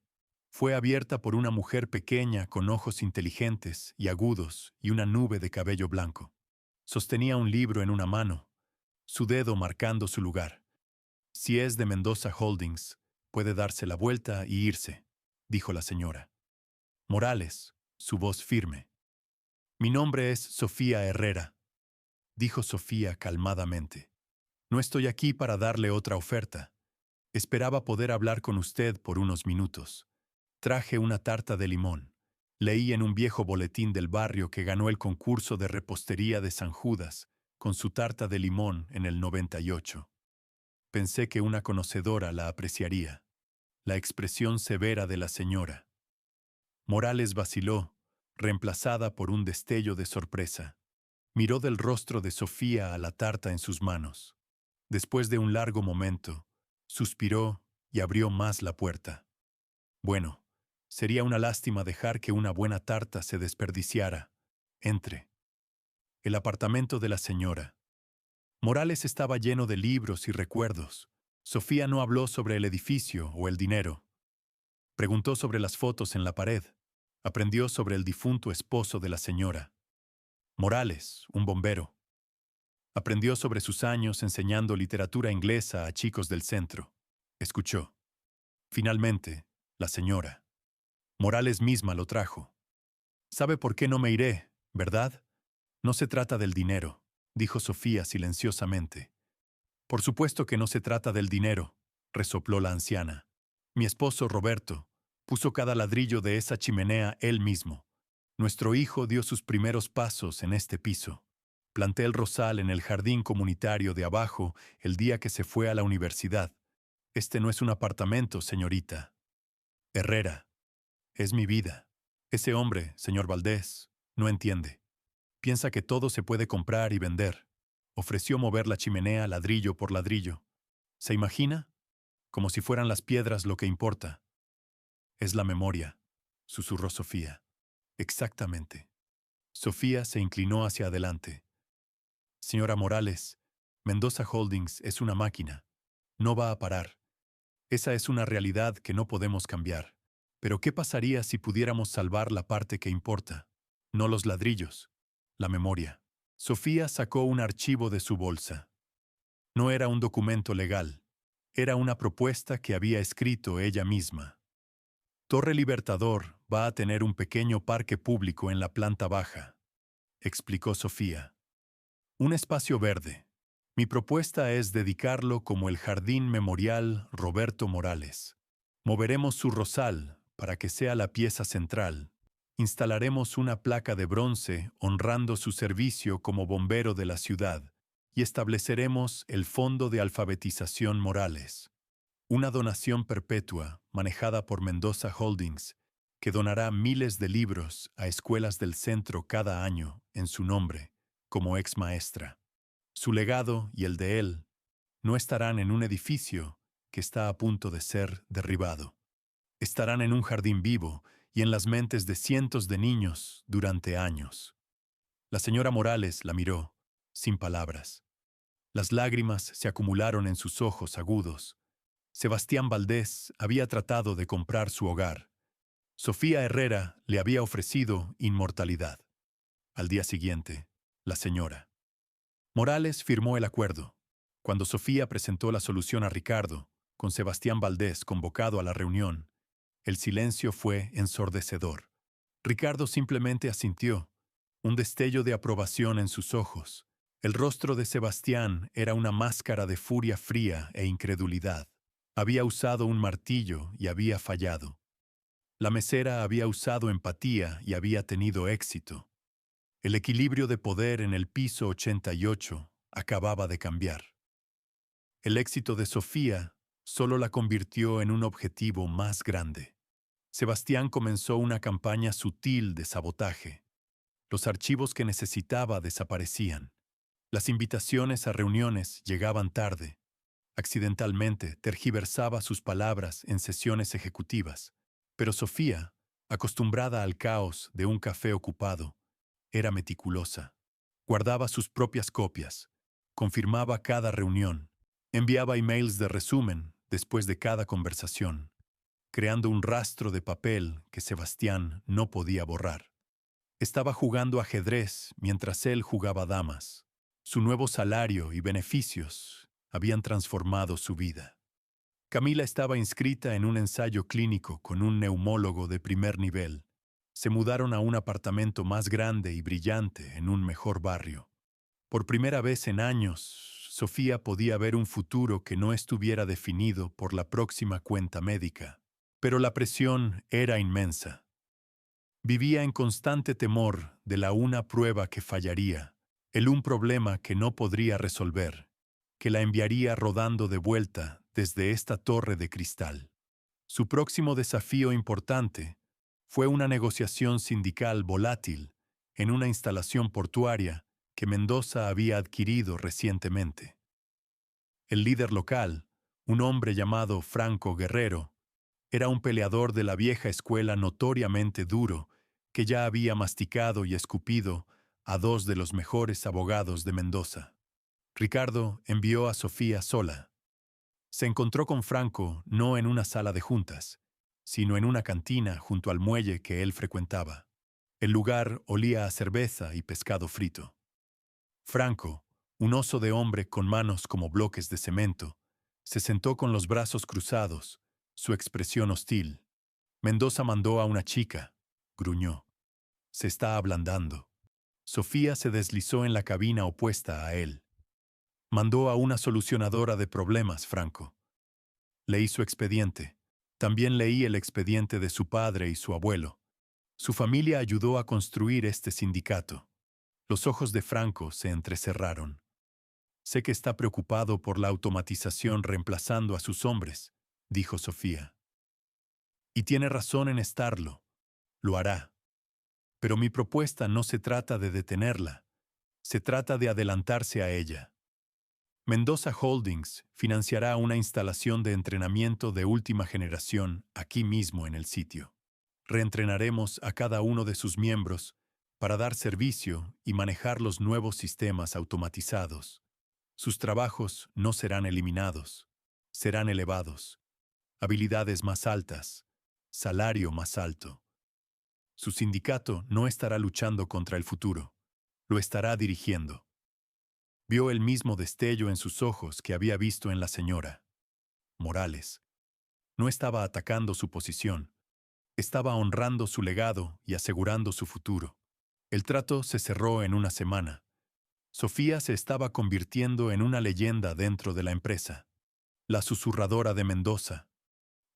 Fue abierta por una mujer pequeña con ojos inteligentes y agudos y una nube de cabello blanco. Sostenía un libro en una mano, su dedo marcando su lugar. Si es de Mendoza Holdings, puede darse la vuelta y irse, dijo la señora Morales, su voz firme. Mi nombre es Sofía Herrera, dijo Sofía calmadamente. No estoy aquí para darle otra oferta. Esperaba poder hablar con usted por unos minutos. Traje una tarta de limón. Leí en un viejo boletín del barrio que ganó el concurso de repostería de San Judas, con su tarta de limón en el 98. Pensé que una conocedora la apreciaría. La expresión severa de la señora Morales vaciló, reemplazada por un destello de sorpresa. Miró del rostro de Sofía a la tarta en sus manos. Después de un largo momento, suspiró y abrió más la puerta. Bueno, sería una lástima dejar que una buena tarta se desperdiciara. Entre. El apartamento de la señora Morales estaba lleno de libros y recuerdos. Sofía no habló sobre el edificio o el dinero. Preguntó sobre las fotos en la pared. Aprendió sobre el difunto esposo de la señora Morales, un bombero. Aprendió sobre sus años enseñando literatura inglesa a chicos del centro. Escuchó. Finalmente, la señora Morales misma lo trajo. ¿Sabe por qué no me iré, verdad? No se trata del dinero, dijo Sofía silenciosamente. Por supuesto que no se trata del dinero, resopló la anciana. Mi esposo Roberto puso cada ladrillo de esa chimenea él mismo. Nuestro hijo dio sus primeros pasos en este piso. Planté el rosal en el jardín comunitario de abajo el día que se fue a la universidad. Este no es un apartamento, señorita Herrera. Es mi vida. Ese hombre, señor Valdés, no entiende. Piensa que todo se puede comprar y vender. Ofreció mover la chimenea ladrillo por ladrillo. ¿Se imagina? Como si fueran las piedras lo que importa. Es la memoria, susurró Sofía. Exactamente. Sofía se inclinó hacia adelante. Señora Morales, Mendoza Holdings es una máquina. No va a parar. Esa es una realidad que no podemos cambiar. Pero ¿qué pasaría si pudiéramos salvar la parte que importa? No los ladrillos, la memoria. Sofía sacó un archivo de su bolsa. No era un documento legal. Era una propuesta que había escrito ella misma. Torre Libertador va a tener un pequeño parque público en la planta baja, explicó Sofía. Un espacio verde. Mi propuesta es dedicarlo como el Jardín Memorial Roberto Morales. Moveremos su rosal para que sea la pieza central. Instalaremos una placa de bronce honrando su servicio como bombero de la ciudad y estableceremos el Fondo de Alfabetización Morales, una donación perpetua manejada por Mendoza Holdings que donará miles de libros a escuelas del centro cada año en su nombre, como ex maestra. Su legado y el de él no estarán en un edificio que está a punto de ser derribado. Estarán en un jardín vivo y en las mentes de cientos de niños durante años. La señora Morales la miró, sin palabras. Las lágrimas se acumularon en sus ojos agudos. Sebastián Valdés había tratado de comprar su hogar. Sofía Herrera le había ofrecido inmortalidad. Al día siguiente, la señora Morales firmó el acuerdo. Cuando Sofía presentó la solución a Ricardo, con Sebastián Valdés convocado a la reunión, el silencio fue ensordecedor. Ricardo simplemente asintió, un destello de aprobación en sus ojos. El rostro de Sebastián era una máscara de furia fría e incredulidad. Había usado un martillo y había fallado. La mesera había usado empatía y había tenido éxito. El equilibrio de poder en el piso 88 acababa de cambiar. El éxito de Sofía solo la convirtió en un objetivo más grande. Sebastián comenzó una campaña sutil de sabotaje. Los archivos que necesitaba desaparecían. Las invitaciones a reuniones llegaban tarde. Accidentalmente tergiversaba sus palabras en sesiones ejecutivas. Pero Sofía, acostumbrada al caos de un café ocupado, era meticulosa. Guardaba sus propias copias, confirmaba cada reunión, enviaba emails de resumen después de cada conversación, creando un rastro de papel que Sebastián no podía borrar. Estaba jugando ajedrez mientras él jugaba damas. Su nuevo salario y beneficios habían transformado su vida. Camila estaba inscrita en un ensayo clínico con un neumólogo de primer nivel. Se mudaron a un apartamento más grande y brillante en un mejor barrio. Por primera vez en años, Sofía podía ver un futuro que no estuviera definido por la próxima cuenta médica. Pero la presión era inmensa. Vivía en constante temor de la una prueba que fallaría, un problema que no podría resolver, que la enviaría rodando de vuelta desde esta torre de cristal. Su próximo desafío importante fue una negociación sindical volátil en una instalación portuaria que Mendoza había adquirido recientemente. El líder local, un hombre llamado Franco Guerrero, era un peleador de la vieja escuela notoriamente duro que ya había masticado y escupido a dos de los mejores abogados de Mendoza. Ricardo envió a Sofía sola. Se encontró con Franco no en una sala de juntas, sino en una cantina junto al muelle que él frecuentaba. El lugar olía a cerveza y pescado frito. Franco, un oso de hombre con manos como bloques de cemento, se sentó con los brazos cruzados, su expresión hostil. Mendoza mandó a una chica, gruñó. Se está ablandando. Sofía se deslizó en la cabina opuesta a él. Mandó a una solucionadora de problemas, Franco. Leí su expediente. También leí el expediente de su padre y su abuelo. Su familia ayudó a construir este sindicato. Los ojos de Franco se entrecerraron. Sé que está preocupado por la automatización reemplazando a sus hombres, dijo Sofía. Y tiene razón en estarlo. Lo hará. Pero mi propuesta no se trata de detenerla. Se trata de adelantarse a ella. Mendoza Holdings financiará una instalación de entrenamiento de última generación aquí mismo en el sitio. Reentrenaremos a cada uno de sus miembros para dar servicio y manejar los nuevos sistemas automatizados. Sus trabajos no serán eliminados, serán elevados. Habilidades más altas, salario más alto. Su sindicato no estará luchando contra el futuro, lo estará dirigiendo. Vio el mismo destello en sus ojos que había visto en la señora. Morales. No estaba atacando su posición, estaba honrando su legado y asegurando su futuro. El trato se cerró en una semana. Sofía se estaba convirtiendo en una leyenda dentro de la empresa. La susurradora de Mendoza,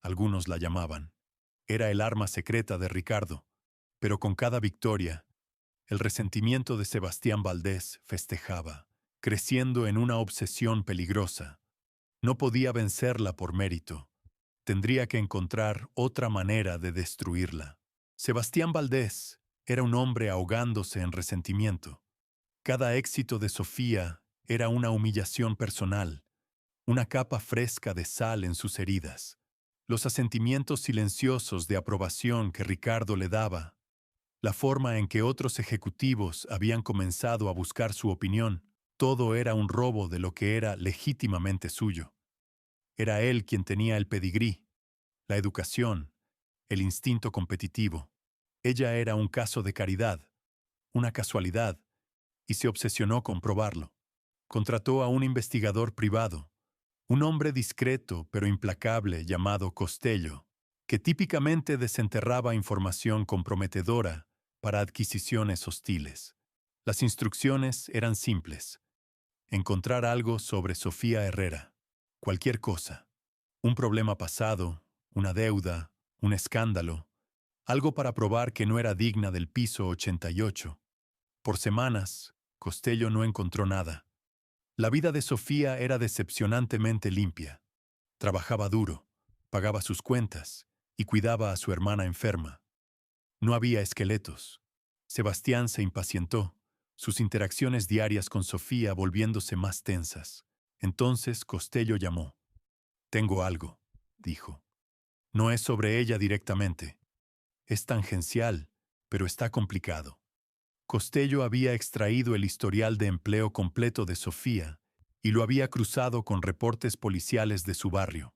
algunos la llamaban. Era el arma secreta de Ricardo, pero con cada victoria, el resentimiento de Sebastián Valdés festejaba, creciendo en una obsesión peligrosa. No podía vencerla por mérito. Tendría que encontrar otra manera de destruirla. Sebastián Valdés era un hombre ahogándose en resentimiento. Cada éxito de Sofía era una humillación personal, una capa fresca de sal en sus heridas. Los asentimientos silenciosos de aprobación que Ricardo le daba, la forma en que otros ejecutivos habían comenzado a buscar su opinión, todo era un robo de lo que era legítimamente suyo. Era él quien tenía el pedigrí, la educación, el instinto competitivo. Ella era un caso de caridad, una casualidad, y se obsesionó con probarlo. Contrató a un investigador privado, un hombre discreto pero implacable llamado Costello, que típicamente desenterraba información comprometedora para adquisiciones hostiles. Las instrucciones eran simples. Encontrar algo sobre Sofía Herrera, cualquier cosa. Un problema pasado, una deuda, un escándalo, algo para probar que no era digna del piso 88. Por semanas, Costello no encontró nada. La vida de Sofía era decepcionantemente limpia. Trabajaba duro, pagaba sus cuentas y cuidaba a su hermana enferma. No había esqueletos. Sebastián se impacientó, sus interacciones diarias con Sofía volviéndose más tensas. Entonces Costello llamó. «Tengo algo», dijo. «No es sobre ella directamente. Es tangencial, pero está complicado». Costello había extraído el historial de empleo completo de Sofía y lo había cruzado con reportes policiales de su barrio.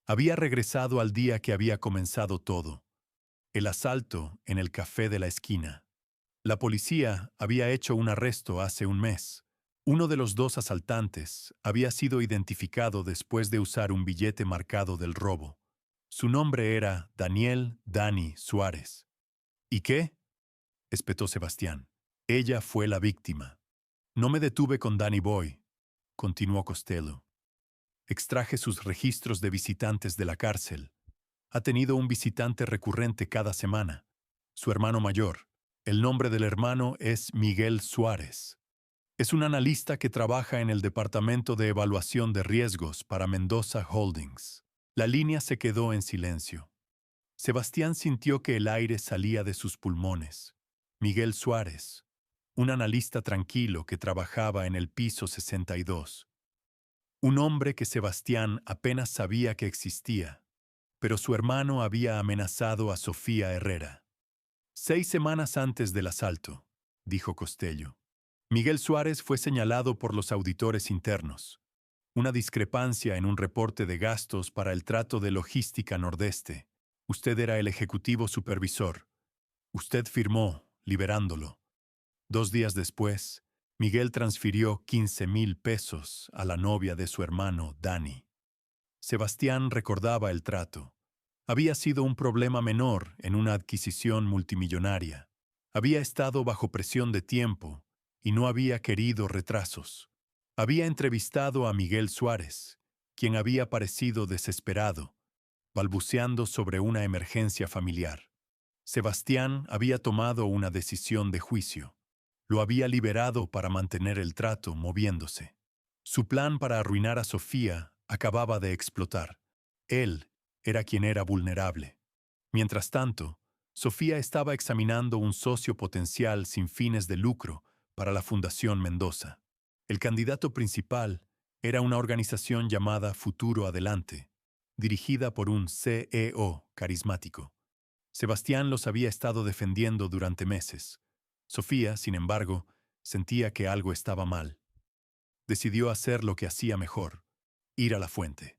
Había regresado al día que había comenzado todo, el asalto en el café de la esquina. La policía había hecho un arresto hace un mes. Uno de los dos asaltantes había sido identificado después de usar un billete marcado del robo. Su nombre era Daniel «Dani» Suárez. «¿Y qué?», espetó Sebastián. «Ella fue la víctima». «No me detuve con Danny Boy», continuó Costello. «Extraje sus registros de visitantes de la cárcel. Ha tenido un visitante recurrente cada semana. Su hermano mayor. El nombre del hermano es Miguel Suárez. Es un analista que trabaja en el Departamento de Evaluación de Riesgos para Mendoza Holdings». La línea se quedó en silencio. Sebastián sintió que el aire salía de sus pulmones. Miguel Suárez, un analista tranquilo que trabajaba en el piso 62. Un hombre que Sebastián apenas sabía que existía, pero su hermano había amenazado a Sofía Herrera. 6 semanas antes del asalto, dijo Costello. Miguel Suárez fue señalado por los auditores internos. Una discrepancia en un reporte de gastos para el trato de logística nordeste. Usted era el ejecutivo supervisor. Usted firmó, liberándolo. 2 días después, Miguel transfirió 15,000 pesos a la novia de su hermano, Dani. Sebastián recordaba el trato. Había sido un problema menor en una adquisición multimillonaria. Había estado bajo presión de tiempo y no había querido retrasos. Había entrevistado a Miguel Suárez, quien había parecido desesperado, balbuceando sobre una emergencia familiar. Sebastián había tomado una decisión de juicio. Lo había liberado para mantener el trato moviéndose. Su plan para arruinar a Sofía acababa de explotar. Él era quien era vulnerable. Mientras tanto, Sofía estaba examinando un socio potencial sin fines de lucro para la Fundación Mendoza. El candidato principal era una organización llamada Futuro Adelante, dirigida por un CEO carismático. Sebastián los había estado defendiendo durante meses. Sofía, sin embargo, sentía que algo estaba mal. Decidió hacer lo que hacía mejor, ir a la fuente.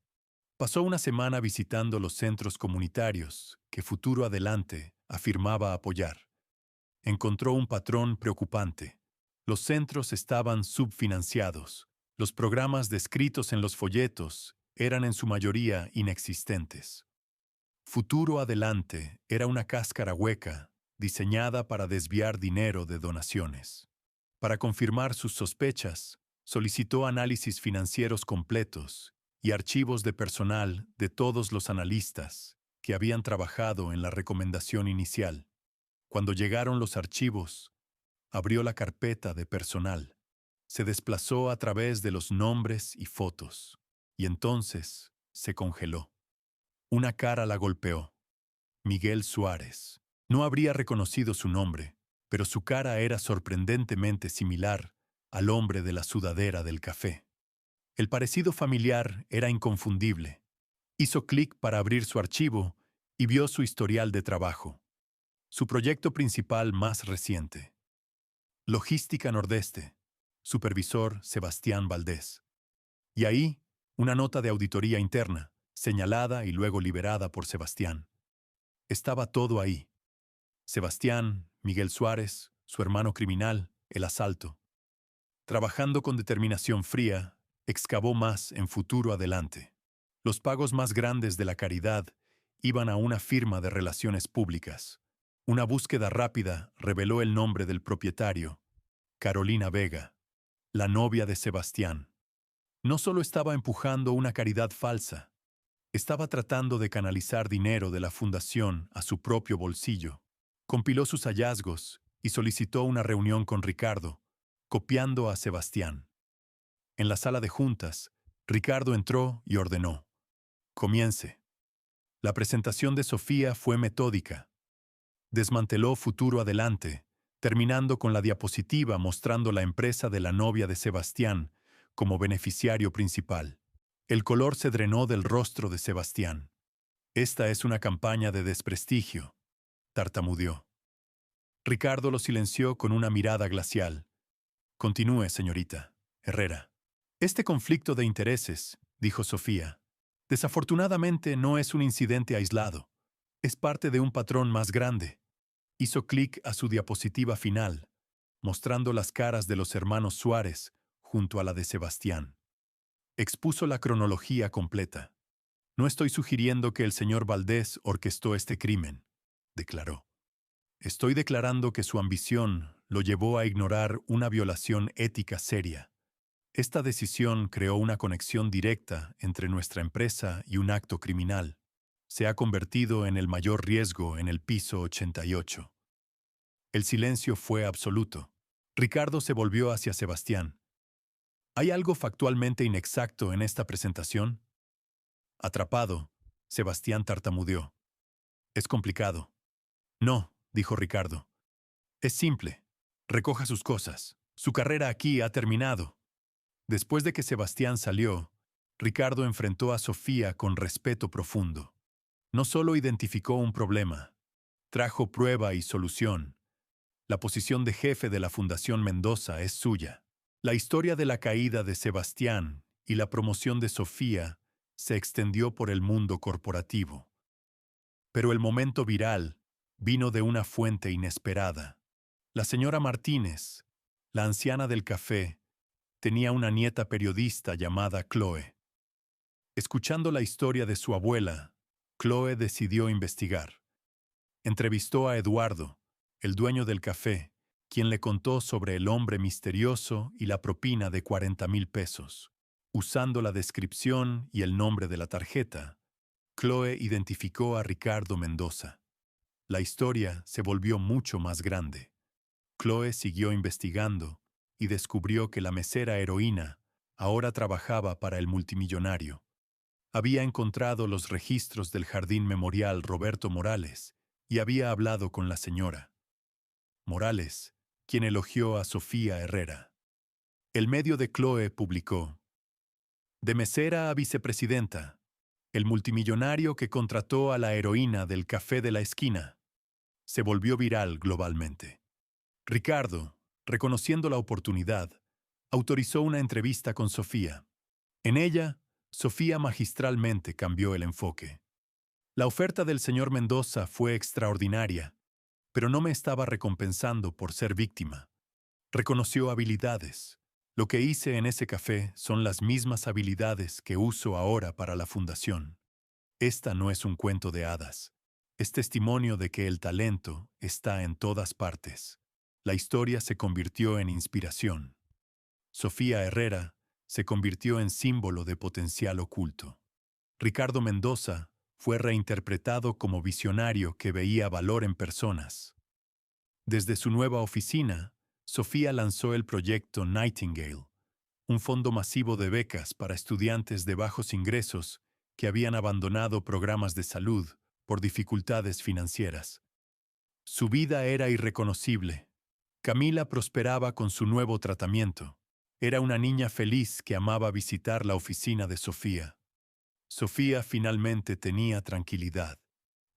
Pasó una semana visitando los centros comunitarios que Futuro Adelante afirmaba apoyar. Encontró un patrón preocupante. Los centros estaban subfinanciados. Los programas descritos en los folletos eran en su mayoría inexistentes. Futuro Adelante era una cáscara hueca diseñada para desviar dinero de donaciones. Para confirmar sus sospechas, solicitó análisis financieros completos y archivos de personal de todos los analistas que habían trabajado en la recomendación inicial. Cuando llegaron los archivos, abrió la carpeta de personal. Se desplazó a través de los nombres y fotos, y entonces se congeló. Una cara la golpeó. Miguel Suárez. No habría reconocido su nombre, pero su cara era sorprendentemente similar al hombre de la sudadera del café. El parecido familiar era inconfundible. Hizo clic para abrir su archivo y vio su historial de trabajo. Su proyecto principal más reciente. Logística Nordeste. Supervisor Sebastián Valdés. Y ahí, una nota de auditoría interna, señalada y luego liberada por Sebastián. Estaba todo ahí. Sebastián, Miguel Suárez, su hermano criminal, el asalto. Trabajando con determinación fría, excavó más en Futuro Adelante. Los pagos más grandes de la caridad iban a una firma de relaciones públicas. Una búsqueda rápida reveló el nombre del propietario, Carolina Vega, la novia de Sebastián. No solo estaba empujando una caridad falsa, estaba tratando de canalizar dinero de la fundación a su propio bolsillo. Compiló sus hallazgos y solicitó una reunión con Ricardo, copiando a Sebastián. En la sala de juntas, Ricardo entró y ordenó: «Comience». La presentación de Sofía fue metódica. Desmanteló Futuro Adelante, terminando con la diapositiva mostrando la empresa de la novia de Sebastián como beneficiario principal. El color se drenó del rostro de Sebastián. Esta es una campaña de desprestigio, tartamudeó. Ricardo lo silenció con una mirada glacial. Continúe, señorita Herrera. Este conflicto de intereses, dijo Sofía, desafortunadamente no es un incidente aislado. Es parte de un patrón más grande. Hizo clic a su diapositiva final, mostrando las caras de los hermanos Suárez junto a la de Sebastián. Expuso la cronología completa. No estoy sugiriendo que el señor Valdés orquestó este crimen, declaró. Estoy declarando que su ambición lo llevó a ignorar una violación ética seria. Esta decisión creó una conexión directa entre nuestra empresa y un acto criminal. Se ha convertido en el mayor riesgo en el piso 88. El silencio fue absoluto. Ricardo se volvió hacia Sebastián. ¿Hay algo factualmente inexacto en esta presentación? Atrapado, Sebastián tartamudeó. Es complicado. No, dijo Ricardo. Es simple. Recoja sus cosas. Su carrera aquí ha terminado. Después de que Sebastián salió, Ricardo enfrentó a Sofía con respeto profundo. No solo identificó un problema, trajo prueba y solución. La posición de jefe de la Fundación Mendoza es suya. La historia de la caída de Sebastián y la promoción de Sofía se extendió por el mundo corporativo. Pero el momento viral vino de una fuente inesperada. La señora Martínez, la anciana del café, tenía una nieta periodista llamada Chloe. Escuchando la historia de su abuela, Chloe decidió investigar. Entrevistó a Eduardo, el dueño del café, quien le contó sobre el hombre misterioso y la propina de 40,000 pesos. Usando la descripción y el nombre de la tarjeta, Chloe identificó a Ricardo Mendoza. La historia se volvió mucho más grande. Chloe siguió investigando y descubrió que la mesera heroína ahora trabajaba para el multimillonario. Había encontrado los registros del Jardín Memorial Roberto Morales y había hablado con la señora Morales, quien elogió a Sofía Herrera. El medio de Chloe publicó: de mesera a vicepresidenta, el multimillonario que contrató a la heroína del café de la esquina. Se volvió viral globalmente. Ricardo, reconociendo la oportunidad, autorizó una entrevista con Sofía. En ella, Sofía magistralmente cambió el enfoque. La oferta del señor Mendoza fue extraordinaria, pero no me estaba recompensando por ser víctima. Reconoció habilidades. Lo que hice en ese café son las mismas habilidades que uso ahora para la fundación. Esta no es un cuento de hadas. Es testimonio de que el talento está en todas partes. La historia se convirtió en inspiración. Sofía Herrera se convirtió en símbolo de potencial oculto. Ricardo Mendoza fue reinterpretado como visionario que veía valor en personas. Desde su nueva oficina, Sofía lanzó el proyecto Nightingale, un fondo masivo de becas para estudiantes de bajos ingresos que habían abandonado programas de salud por dificultades financieras. Su vida era irreconocible. Camila prosperaba con su nuevo tratamiento. Era una niña feliz que amaba visitar la oficina de Sofía. Sofía finalmente tenía tranquilidad.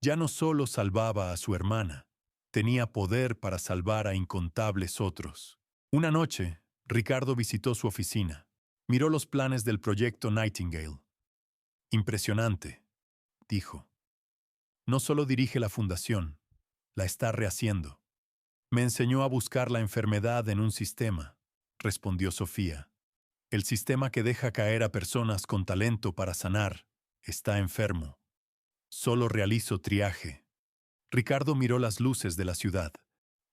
Ya no solo salvaba a su hermana, tenía poder para salvar a incontables otros. Una noche, Ricardo visitó su oficina. Miró los planes del proyecto Nightingale. Impresionante, dijo. No solo dirige la fundación, la está rehaciendo. Me enseñó a buscar la enfermedad en un sistema, respondió Sofía. El sistema que deja caer a personas con talento para sanar está enfermo. Solo realizo triaje. Ricardo miró las luces de la ciudad.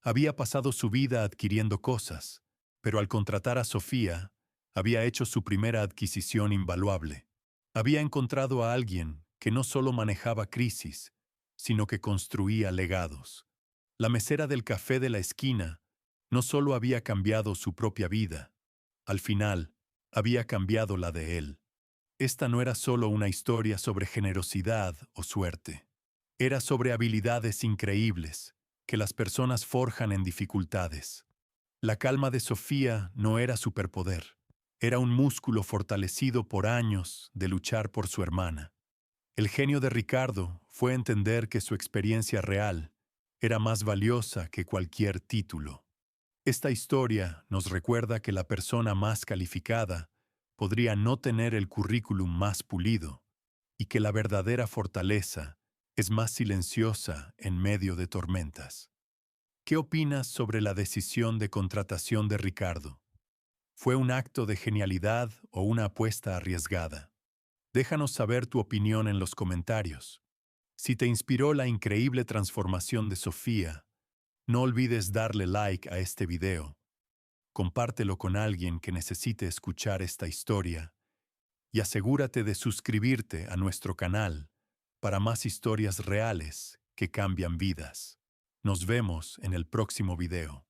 Había pasado su vida adquiriendo cosas, pero al contratar a Sofía, había hecho su primera adquisición invaluable. Había encontrado a alguien que no solo manejaba crisis, sino que construía legados. La mesera del café de la esquina no solo había cambiado su propia vida, al final, había cambiado la de él. Esta no era solo una historia sobre generosidad o suerte. Era sobre habilidades increíbles que las personas forjan en dificultades. La calma de Sofía no era superpoder. Era un músculo fortalecido por años de luchar por su hermana. El genio de Ricardo fue entender que su experiencia real era más valiosa que cualquier título. Esta historia nos recuerda que la persona más calificada podría no tener el currículum más pulido y que la verdadera fortaleza es más silenciosa en medio de tormentas. ¿Qué opinas sobre la decisión de contratación de Ricardo? ¿Fue un acto de genialidad o una apuesta arriesgada? Déjanos saber tu opinión en los comentarios. Si te inspiró la increíble transformación de Sofía, no olvides darle like a este video, compártelo con alguien que necesite escuchar esta historia y asegúrate de suscribirte a nuestro canal para más historias reales que cambian vidas. Nos vemos en el próximo video.